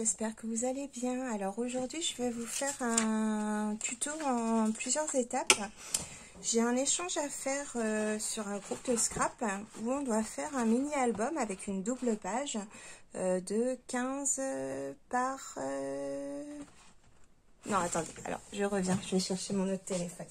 j'espère que vous allez bien. Alors aujourd'hui je vais vous faire un tuto en plusieurs étapes. J'ai un échange à faire sur un groupe de scrap où on doit faire un mini album avec une double page de 15 par... Non attendez, alors je reviens, je vais chercher mon autre téléphone.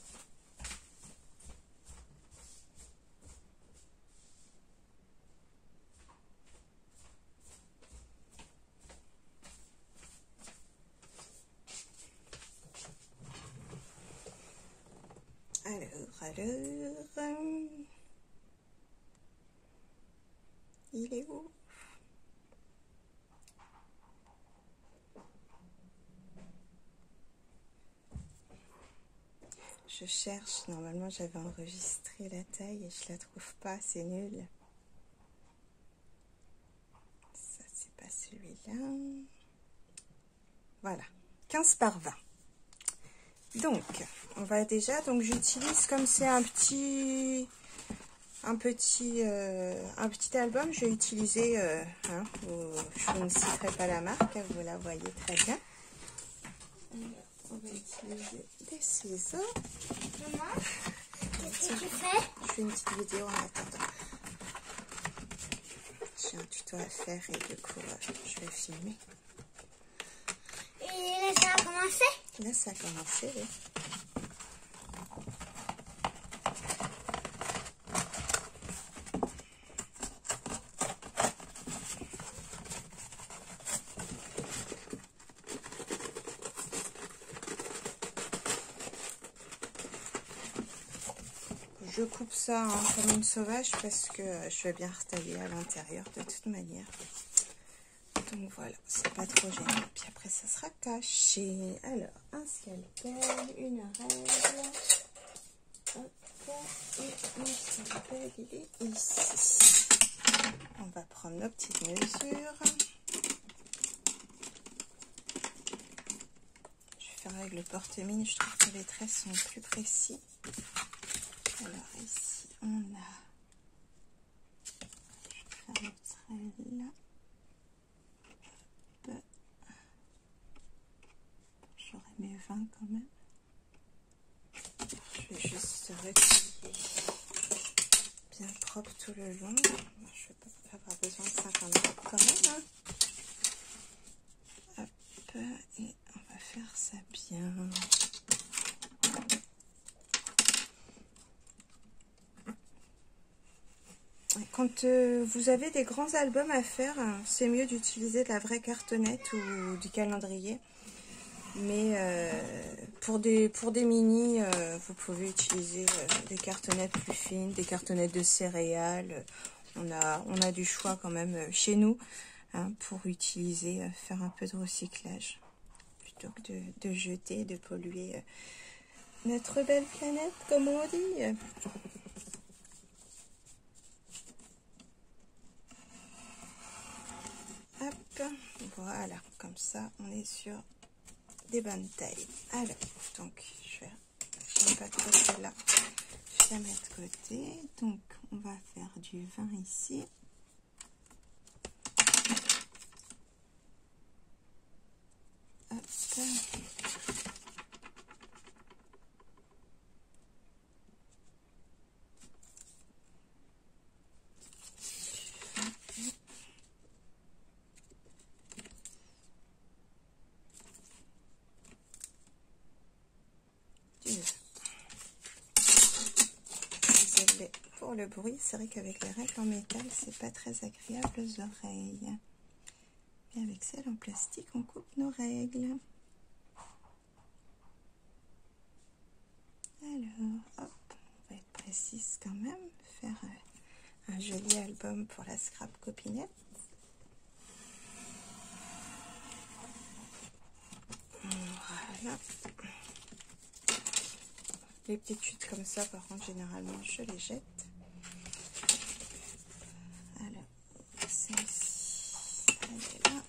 Alors, il est où? Je cherche, normalement j'avais enregistré la taille et je la trouve pas, c'est nul. Ça c'est pas celui-là. Voilà, 15 par 20. Donc, on va déjà, donc j'utilise comme c'est un petit album, je vais utiliser, je ne citerai pas la marque, vous la voyez très bien. On va utiliser des ciseaux. Maman, qu'est-ce que tu fais? Je fais une petite vidéo en attendant. J'ai un tuto à faire et du coup, je vais filmer. Et là, ça a commencé? Là, ça a commencé, oui. Je coupe ça comme une sauvage parce que je vais bien retailler à l'intérieur de toute manière. Donc voilà, c'est pas trop gênant. Puis après, ça sera caché. Alors, un scalpel, une règle. Hop, et mon scalpel, il est ici. On va prendre nos petites mesures. Je vais faire avec le porte-mine. Je trouve que les traits sont plus précis. Alors ici, on a... Je vais faire le trait là. J'aurais mes 20 quand même. Je vais juste retirer bien propre tout le long. Je vais pas avoir besoin de 50 quand même. Hein. Hop, et on va faire ça bien. Quand vous avez des grands albums à faire, c'est mieux d'utiliser de la vraie cartonnette ou du calendrier. Mais pour des mini, vous pouvez utiliser des cartonnettes plus fines, des cartonnettes de céréales. On a du choix quand même chez nous hein, pour utiliser, faire un peu de recyclage. Plutôt que de jeter, de polluer notre belle planète, comme on dit. Hop, voilà, comme ça on est sur des bonnes tailles. Alors, donc j'aime pas trop celle-là, je vais la mettre de côté. Donc on va faire du 20 ici. Hop. Désolée pour le bruit, c'est vrai qu'avec les règles en métal, c'est pas très agréable aux oreilles. Et avec celle en plastique, on coupe nos règles. Alors, hop, on va être précise quand même, faire un joli album pour la scrap copinette. Voilà. Les petites chutes comme ça, par contre, généralement, je les jette. Alors, celle-ci, elle est là.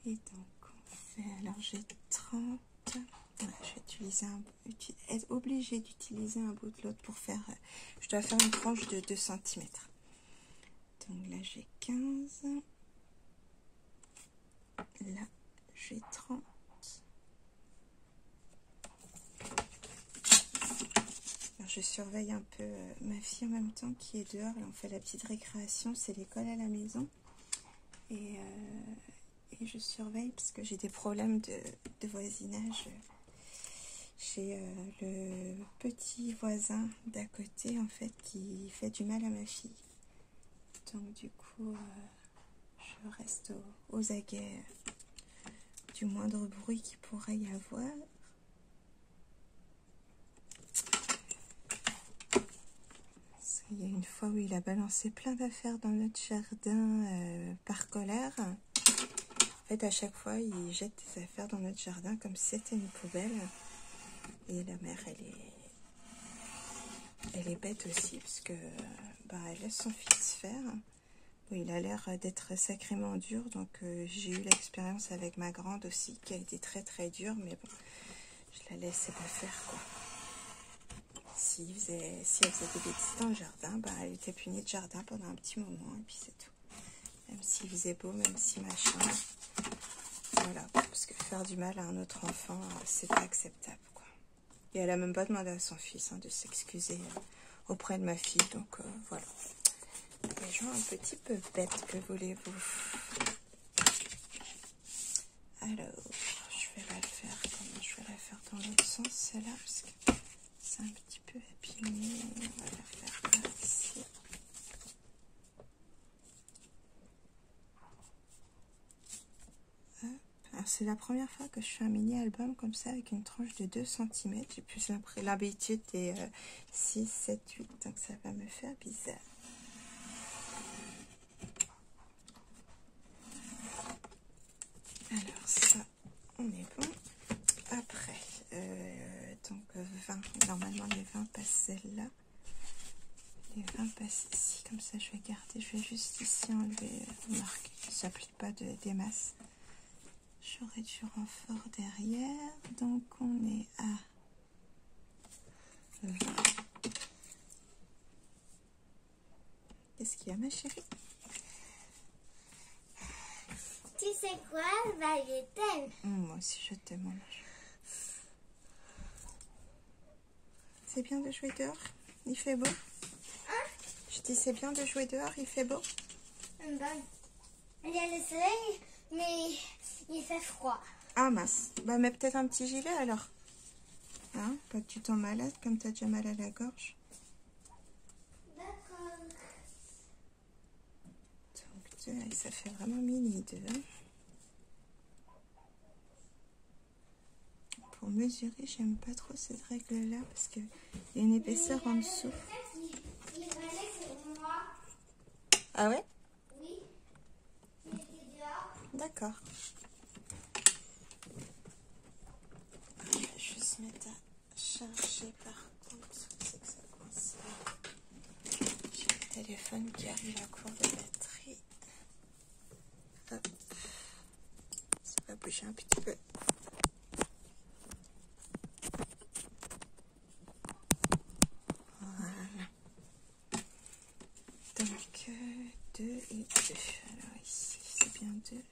Et donc, on fait, alors j'ai 30. Ouais, je vais utiliser être obligée d'utiliser un bout de l'autre pour faire, je dois faire une tranche de 2 cm. Donc là, j'ai 15. là j'ai 30. Alors, je surveille un peu ma fille en même temps qui est dehors. Là, on fait la petite récréation, c'est l'école à la maison. Et je surveille parce que j'ai des problèmes de voisinage. J'ai le petit voisin d'à côté en fait qui fait du mal à ma fille. Donc du coup, je reste aux aguets du moindre bruit qu'il pourrait y avoir. Il y a une fois où il a balancé plein d'affaires dans notre jardin par colère. En fait, à chaque fois, il jette des affaires dans notre jardin comme si c'était une poubelle. Et la mère, elle est bête aussi, parce que elle laisse son fils faire. Bon, il a l'air d'être sacrément dur, donc j'ai eu l'expérience avec ma grande aussi, qui a été très très dure, mais bon, je la laissais pas faire, quoi. Si elle faisait des bêtises dans le jardin, elle était punie de jardin pendant un petit moment, et puis c'est tout. Même s'il faisait beau, même si machin. Voilà, parce que faire du mal à un autre enfant, c'est pas acceptable, quoi. Et elle a même pas demandé à son fils de s'excuser auprès de ma fille, donc voilà. Des gens un petit peu bêtes, que voulez-vous. Alors, je vais la faire comment je vais la faire dans l'autre sens, celle-là, parce que c'est un petit peu abîmé. On va la faire par ici. C'est la première fois que je fais un mini-album comme ça avec une tranche de 2 cm. J'ai plus l'habitude des 6, 7, 8, donc ça va me faire bizarre. Alors ça, on est bon. Après, donc 20, normalement les 20 passent celle-là. Les 20 passent ici, comme ça je vais garder, je vais juste ici enlever marque, ça ne s'applique pas des masses. J'aurai du renfort derrière, donc on est à 20. Qu'est-ce qu'il y a, ma chérie? Tu sais quoi? Je t'aime. Moi aussi, je t'aime, mon ange. C'est bien de jouer dehors? Il fait beau? Hein? Je dis, c'est bien de jouer dehors, il fait beau? Il y a le soleil, mais il fait froid. Ah mince, mets peut-être un petit gilet alors. Hein? Pas que tu tombes malade comme tu as déjà mal à la gorge. D'accord. Donc 2, ça fait vraiment mini 2. Pour mesurer, j'aime pas trop cette règle-là parce qu'il y a une épaisseur en dessous. Il fallait que moi. Ah ouais? Oui. Il était dehors. D'accord. Je vais juste mettre à charger par contre. C'est que ça coince. J'ai le téléphone qui arrive à court de batterie. Hop. Ça va bouger un petit peu. Voilà. Donc 2 et 2. Alors ici, c'est bien 2.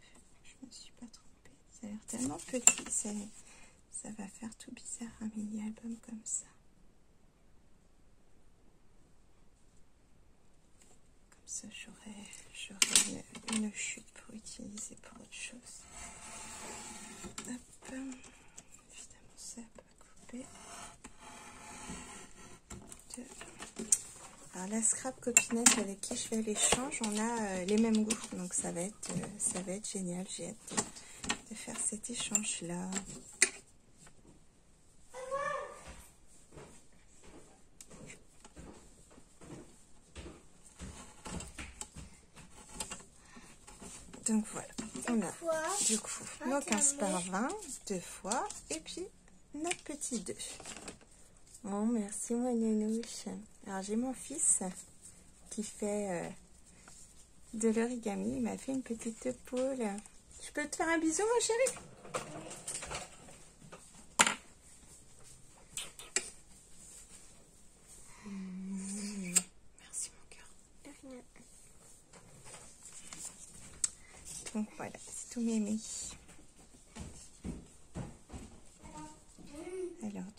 Je me suis pas trompée. Ça a l'air tellement petit. Ça va faire tout bizarre un mini-album comme ça. Comme ça, j'aurai une chute pour utiliser pour autre chose. Hop. Évidemment, ça peut couper. 2. Alors la scrap copinette avec qui je fais l'échange, on a les mêmes goûts. Donc ça va être génial. J'ai hâte de faire cet échange-là. Donc voilà, on a du coup nos 15 par 20, 2 fois, et puis notre petit 2. Bon, merci mon nounouche. Alors j'ai mon fils qui fait de l'origami, il m'a fait une petite poule. Je peux te faire un bisou, ma chérie? Merci mon cœur. De rien. Donc voilà, c'est tout mémé.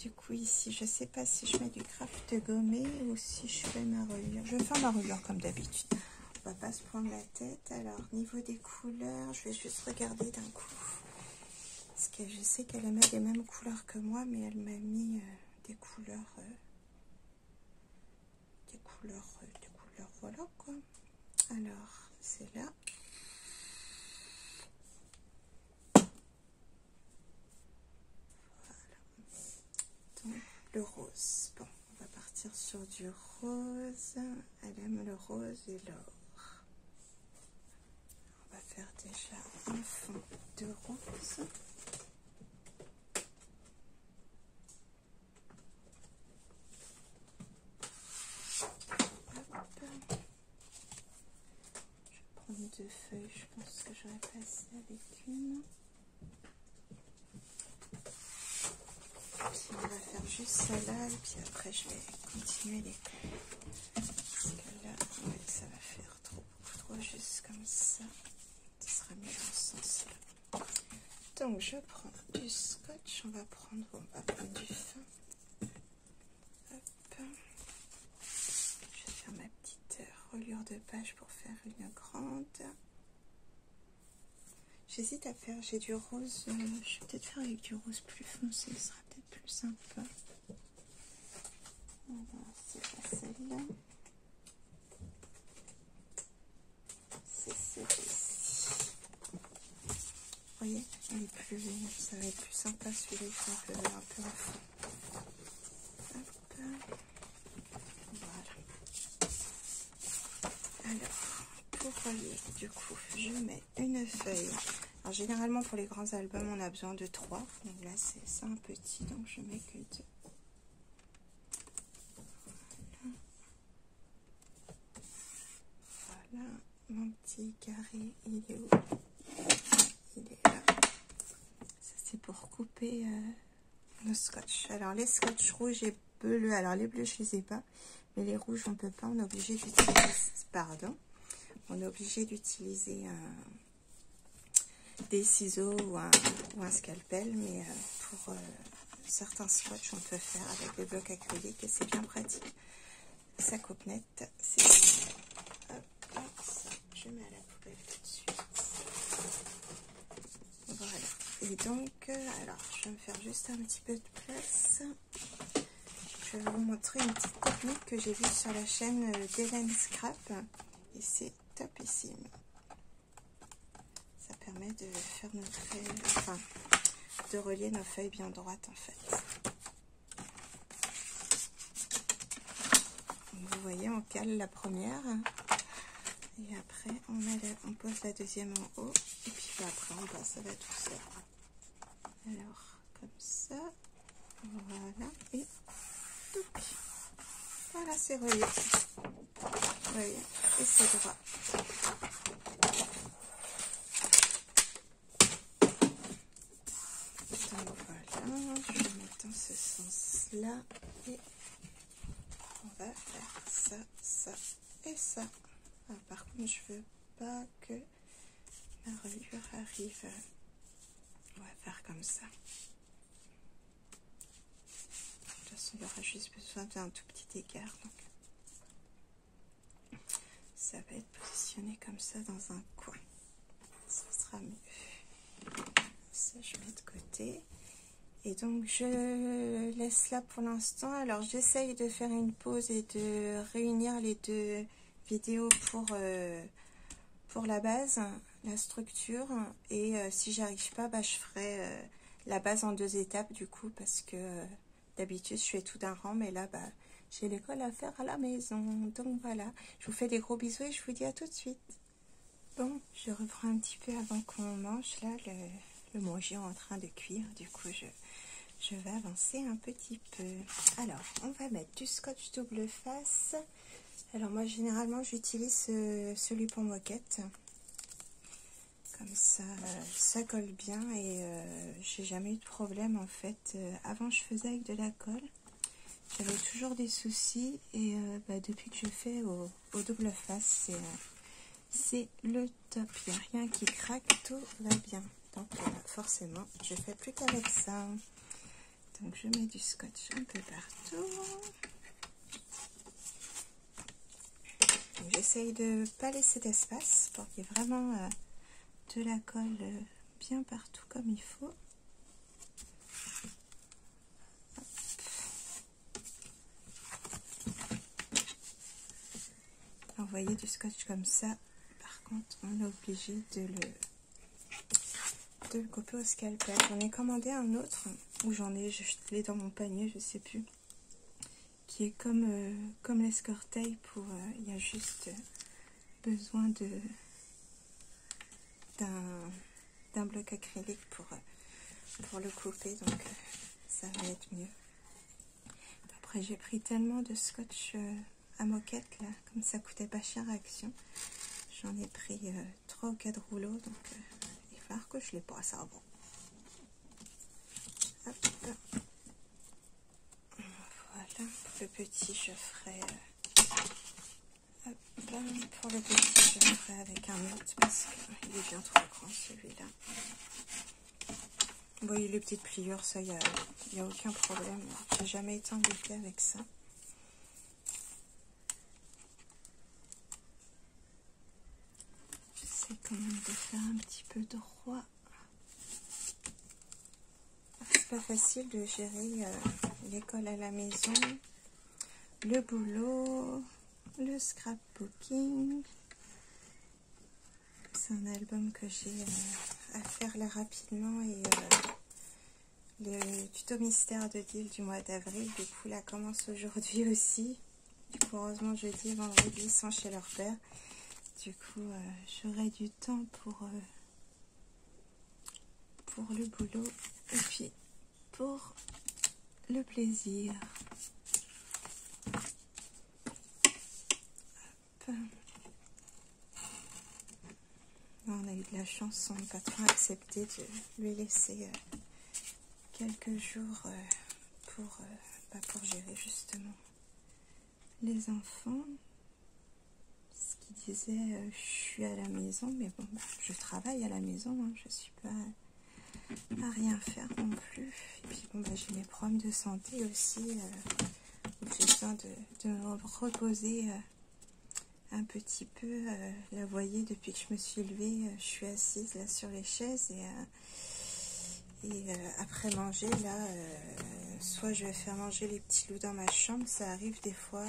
Du coup ici je sais pas si je mets du craft gommé ou si je fais ma reliure. Je vais faire ma reliure comme d'habitude. On va pas se prendre la tête. Alors niveau des couleurs, je vais juste regarder d'un coup. Parce que je sais qu'elle aimait les mêmes couleurs que moi, mais elle m'a mis des couleurs, voilà quoi. Alors c'est là. Donc, le rose. Bon, on va partir sur du rose. Elle aime le rose et l'or. On va faire déjà un fond de rose. Hop. Je vais prendre 2 feuilles. Je pense que j'aurais passé avec une. Puis on va faire juste celle-là et puis après je vais continuer les couleurs. Parce que là, ouais, ça va faire beaucoup trop juste comme ça. Ce sera mieux dans ce sens-là. Donc je prends du scotch, on va prendre du fin. Hop. Je vais faire ma petite reliure de page pour faire une grande. J'hésite à faire, j'ai du rose, je vais peut-être faire avec du rose plus foncé, ce sera peut-être plus sympa. Alors, c'est pas celle-là. C'est celle-ci. Vous voyez, elle est plus, ça va être plus sympa celui-là, il fait un peu en fond. Hop. Voilà. Alors, pour relier, du coup, je mets une feuille. Alors, généralement, pour les grands albums, on a besoin de 3. Donc là, c'est un petit, donc je mets que 2. Voilà, mon petit carré, il est où? Il est là. Ça, c'est pour couper le scotch. Alors, les scotch rouges et bleus, alors les bleus, je les ai pas. Mais les rouges, on peut pas, on est obligé d'utiliser, pardon, on est obligé d'utiliser des ciseaux ou un scalpel, mais pour certains scotch, on peut faire avec des blocs acryliques et c'est bien pratique. Ça coupe net, c'est hop, hop, ça, je mets à la poubelle tout de suite. Voilà. Et donc, alors, je vais me faire juste un petit peu de place. Je vais vous montrer une petite technique que j'ai vue sur la chaîne d'Hélène Scrap. Et c'est topissime. Ça permet de faire nos feuilles, enfin, de relier nos feuilles bien droites en fait. Donc, vous voyez, on cale la première. Et après, on pose la deuxième en haut. Et puis après, en bas, ça va tout seul. Alors, comme ça. Voilà. Et touc. Voilà, c'est relié. Vous voyez, et c'est droit. Donc voilà, je vais mettre dans ce sens-là. Et on va faire ça, ça et ça. Ah, par contre, je veux pas que ma reliure arrive. On va faire comme ça. De toute façon, il y aura juste besoin d'un tout petit écart. Donc, ça va être positionné comme ça dans un coin. Ça sera mieux. Ça, je mets de côté. Et donc, je laisse là pour l'instant. Alors, j'essaye de faire une pause et de réunir les 2 vidéos pour la base, la structure. Et si j'arrive pas, bah, je ferai la base en 2 étapes du coup, parce que d'habitude, je fais tout d'un rang. Mais là, bah, j'ai l'école à faire à la maison. Donc, voilà. Je vous fais des gros bisous et je vous dis à tout de suite. Bon, je reprends un petit peu avant qu'on mange. Là, le manger est en train de cuire. Du coup, je vais avancer un petit peu. Alors, on va mettre du scotch double face. Alors, moi, généralement, j'utilise celui pour moquette. Comme ça colle bien et j'ai jamais eu de problème, en fait. Avant, je faisais avec de la colle. J'avais toujours des soucis et bah, depuis que je fais au double face, c'est le top. Il n'y a rien qui craque, tout va bien. Donc, forcément, je fais plus qu'avec ça. Donc je mets du scotch un peu partout. J'essaye de ne pas laisser d'espace pour qu'il y ait vraiment de la colle bien partout comme il faut. Envoyer du scotch comme ça, par contre, on est obligé de le couper au scalpel. J'en ai commandé un autre, où je l'ai dans mon panier, je sais plus, qui est comme l'escorteil pour, il y a juste besoin d'un bloc acrylique pour le couper, donc ça va être mieux. Après j'ai pris tellement de scotch à moquette là, comme ça coûtait pas cher à Action, j'en ai pris 3 ou 4 rouleaux, donc il va falloir que je les passe à bon. Hop. Voilà, pour le petit je ferai pour le petit je ferai avec un autre parce qu'il est bien trop grand celui-là. Bon, il y a les petites pliures, ça, il y a aucun problème. J'ai jamais été embêtée avec ça. J'essaie quand même de faire un petit peu droit. C'est pas facile de gérer l'école à la maison, le boulot, le scrapbooking. C'est un album que j'ai à faire là rapidement et le tuto mystère de Deal du mois d'avril, du coup, là commence aujourd'hui aussi. Du coup, heureusement, jeudi et vendredi, ils sont chez leur père. Du coup, j'aurai du temps pour le boulot et puis pour le plaisir. Hop. On a eu de la chance, son patron a accepté de lui laisser quelques jours pour gérer justement les enfants. Ce qu'il disait, je suis à la maison, mais bon, je travaille à la maison, hein, je suis pas à rien faire non plus. Et puis bon, j'ai mes problèmes de santé aussi, où j'ai besoin de me reposer un petit peu. Là, vous voyez, depuis que je me suis levée, je suis assise là sur les chaises et après manger, là, soit je vais faire manger les petits loups dans ma chambre, ça arrive des fois,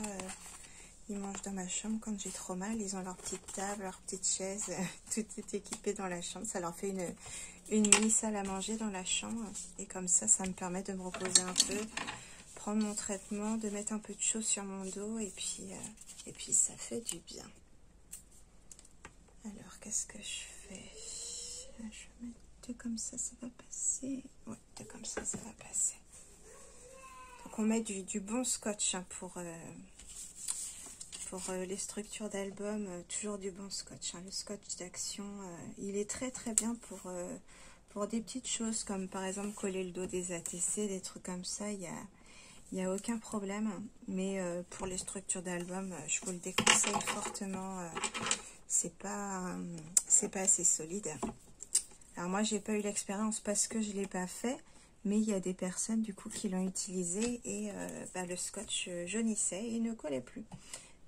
ils mangent dans ma chambre quand j'ai trop mal, ils ont leur petite table, leur petite chaise, tout est équipé dans la chambre, ça leur fait une mini salle à manger dans la chambre, et comme ça me permet de me reposer un peu, prendre mon traitement, de mettre un peu de chaud sur mon dos, et puis ça fait du bien. Alors, qu'est-ce que je fais? Je vais mettre deux comme ça va passer. Ouais, deux comme ça va passer. Donc, on met du bon scotch hein, pour les structures d'album, toujours du bon scotch. Hein. Le scotch d'Action, il est très très bien pour des petites choses, comme par exemple coller le dos des ATC, des trucs comme ça, il y a aucun problème. Mais pour les structures d'album, je vous le déconseille fortement. C'est pas assez solide. Alors moi j'ai pas eu l'expérience parce que je l'ai pas fait, mais il y a des personnes du coup qui l'ont utilisé et le scotch jaunissait et il ne collait plus.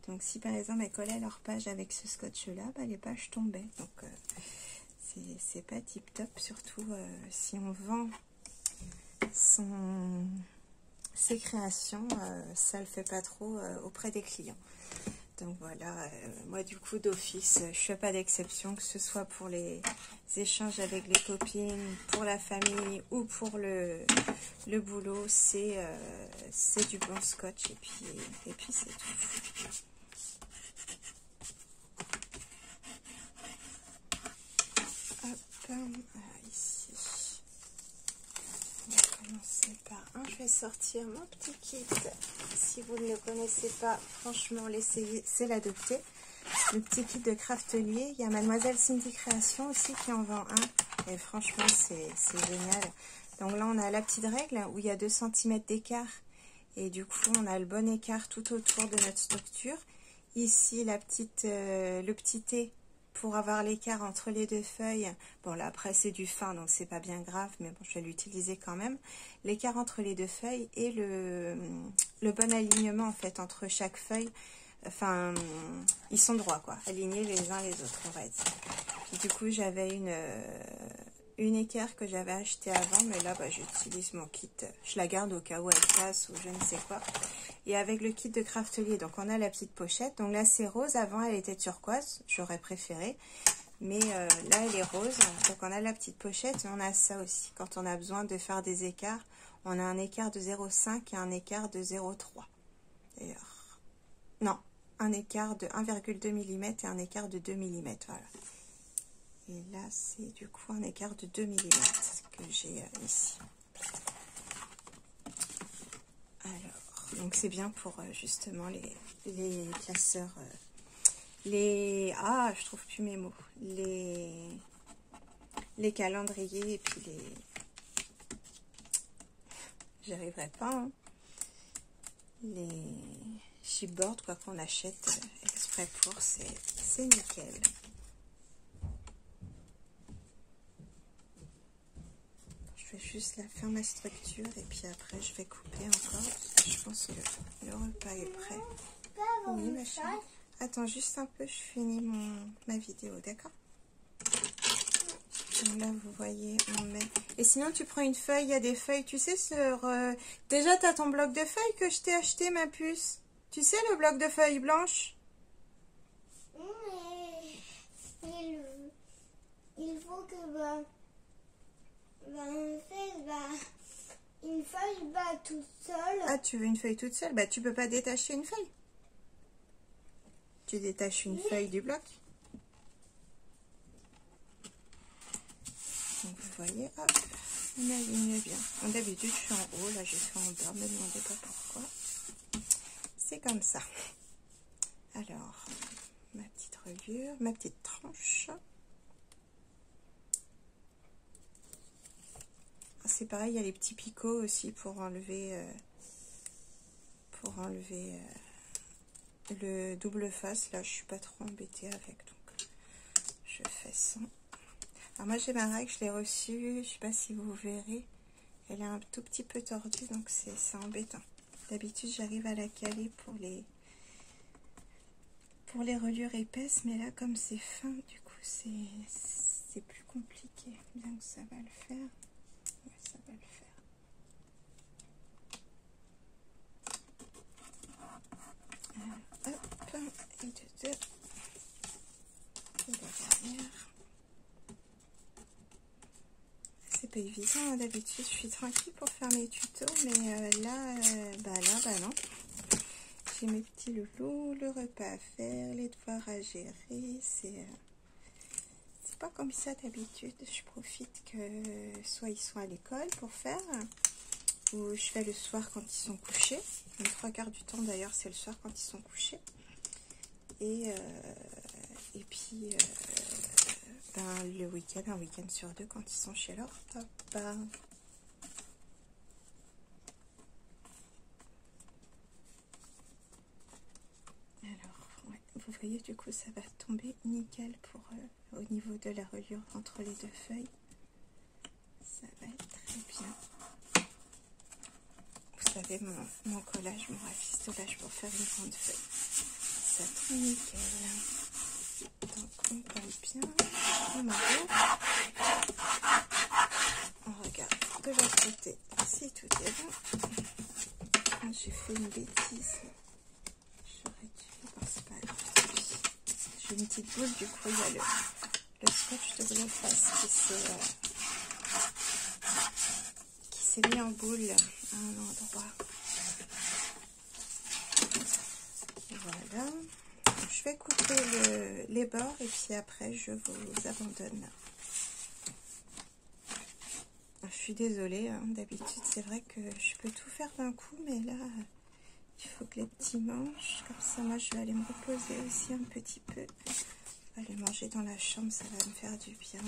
Donc si par exemple elles collaient leur page avec ce scotch là, les pages tombaient. Donc c'est pas tip top, surtout si on vend ses créations, ça le fait pas trop auprès des clients. Donc voilà, moi du coup d'office, je fais pas d'exception, que ce soit pour les échanges avec les copines, pour la famille ou pour le boulot, c'est du bon scotch et puis c'est tout. Hop, ici, on va commencer par un. Je vais sortir mon petit kit. Si vous ne le connaissez pas, franchement, l'essayez, c'est l'adopter. Le petit kit de Craftelier. Il y a Mademoiselle Cindy Création aussi qui en vend un. Et franchement, c'est génial. Donc là, on a la petite règle où il y a 2 cm d'écart. Et du coup, on a le bon écart tout autour de notre structure. Ici, le petit T pour avoir l'écart entre les deux feuilles, bon là après c'est du fin donc c'est pas bien grave, mais bon je vais l'utiliser quand même, l'écart entre les deux feuilles et le bon alignement en fait entre chaque feuille, enfin ils sont droits quoi, alignés les uns les autres on va dire. Puis du coup j'avais une équerre que j'avais acheté avant, mais là bah, j'utilise mon kit, je la garde au cas où elle casse ou je ne sais quoi. Et avec le kit de Craftelier, donc on a la petite pochette, donc là c'est rose, avant elle était turquoise, j'aurais préféré, mais là elle est rose, donc on a la petite pochette et on a ça aussi, quand on a besoin de faire des écarts, on a un écart de 0,5 et un écart de 0,3, d'ailleurs, non, un écart de 1,2 mm et un écart de 2 mm, voilà. Et là, c'est du coup un écart de 2 mm que j'ai ici. Alors, donc c'est bien pour justement les classeurs, ah, je trouve plus mes mots. Les calendriers et puis j'arriverai pas, hein. Les chipboards, quoi qu'on achète exprès pour, c'est nickel. Je vais juste la faire ma structure et puis après je vais couper encore. Je pense que le repas est prêt. Oui, ma chérie. Attends juste un peu, je finis ma vidéo, d'accord? Donc là, vous voyez, on met... Et sinon, tu prends une feuille, il y a des feuilles, tu sais, sur... Déjà, tu as ton bloc de feuilles que je t'ai acheté, ma puce. Tu sais, le bloc de feuilles blanches? Il faut que... une feuille toute seule. Ah, tu veux une feuille toute seule? Bah, tu peux pas détacher une feuille. Tu détaches une feuille du bloc. Donc, vous voyez, hop, on aligne bien. D'habitude, je suis en haut, là, je suis en bas, ne me demandez pas pourquoi. C'est comme ça. Alors, ma petite reliure, ma petite tranche. C'est pareil, il y a les petits picots aussi pour enlever le double face. Là, je suis pas trop embêtée avec, donc je fais ça. Alors moi, j'ai ma règle, je l'ai reçue, je sais pas si vous verrez. Elle est un tout petit peu tordue, donc c'est embêtant. D'habitude, j'arrive à la caler pour les reliures épaisses, mais là, comme c'est fin, du coup, c'est plus compliqué. Bien que ça va le faire. Ça va le faire. Hop, et de deux. Et la dernière. C'est pas évident, hein, d'habitude je suis tranquille pour faire mes tutos, mais là, bah non. J'ai mes petits loulous, le repas à faire, les devoirs à gérer, c'est pas comme ça d'habitude. Je profite que soit ils sont à l'école pour faire, ou je fais le soir quand ils sont couchés. Les 3/4 du temps d'ailleurs c'est le soir quand ils sont couchés. Et puis le week-end, un week-end sur deux quand ils sont chez leur papa. Alors, ouais, vous voyez, du coup ça va tomber nickel pour au niveau de la reliure entre les deux feuilles. Ça va être très bien. Vous savez, mon collage, mon rafistolage pour faire une grande feuille. Ça tombe nickel. Donc on colle bien. On enlève. On regarde de l'autre côté si tout est bon. J'ai fait une bêtise. J'aurais dû... Bon, c'est pas grave. J'ai une petite boule, du coup il y a le scotch de bleu face qui s'est mis en boule à un endroit. Voilà. Je vais couper les bords et puis après je vous abandonne. Je suis désolée, hein, d'habitude c'est vrai que je peux tout faire d'un coup, mais là il faut que les petits mangent. Comme ça moi je vais aller me reposer aussi un petit peu. Je vais aller manger dans la chambre, ça va me faire du bien.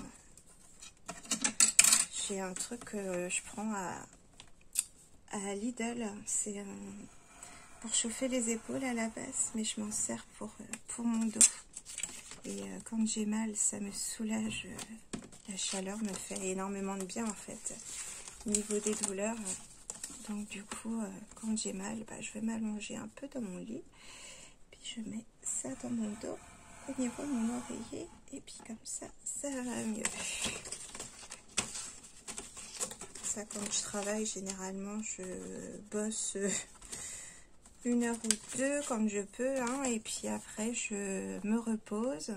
J'ai un truc que je prends à Lidl, c'est pour chauffer les épaules à la base, mais je m'en sers pour mon dos. Et quand j'ai mal, ça me soulage. La chaleur me fait énormément de bien en fait, au niveau des douleurs. Donc du coup, quand j'ai mal, bah, je vais m'allonger un peu dans mon lit. Puis je mets ça dans mon dos, au niveau de mon oreiller. Et puis comme ça, ça va mieux. Ça, quand je travaille, généralement, je bosse 1 heure ou 2 quand je peux. Hein, et puis après, je me repose.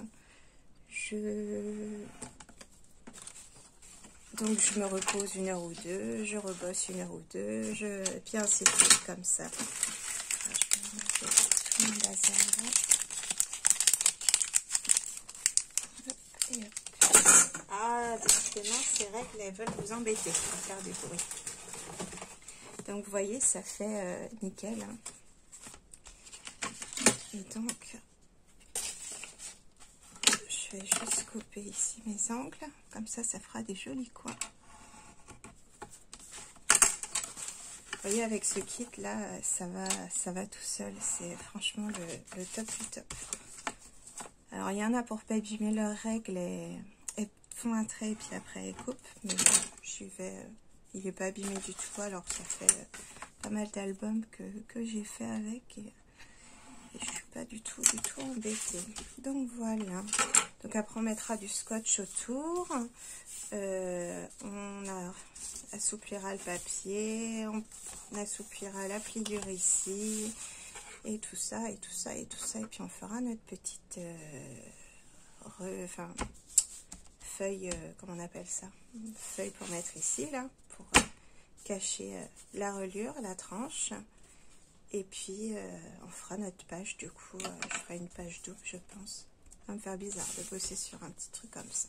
Donc je me repose 1 heure ou 2, je rebosse 1 heure ou 2, et puis ainsi de suite, comme ça. Alors, je vais mettre tout mon laser là. Hop, et hop. Ah, décidément, ces règles, elles veulent vous embêter, pour faire du bruit. Donc vous voyez, ça fait nickel. Hein. Et donc, je vais juste couper ici mes angles, comme ça, ça fera des jolis coins. Vous voyez, avec ce kit là, ça va tout seul. C'est franchement le top du top. Alors, il y en a pour pas abîmer leurs règles et font un trait et puis après elles coupent. Mais bon, il n'est pas abîmé du tout. Alors, ça fait pas mal d'albums que j'ai fait avec et je suis pas du tout embêtée. Donc voilà. Donc après on mettra du scotch autour. On assouplira le papier, on assouplira la pliure ici et tout ça et tout ça et tout ça. Et puis on fera notre petite feuille, comment on appelle ça, feuille pour mettre ici là, pour cacher la reliure, la tranche. Et puis, on fera notre page, du coup, je ferai une page double, je pense. Ça va me faire bizarre de bosser sur un petit truc comme ça.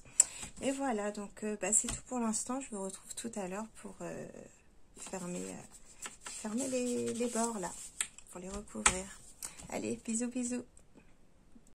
Et voilà, donc, c'est tout pour l'instant. Je vous retrouve tout à l'heure pour fermer les bords, là, pour les recouvrir. Allez, bisous, bisous.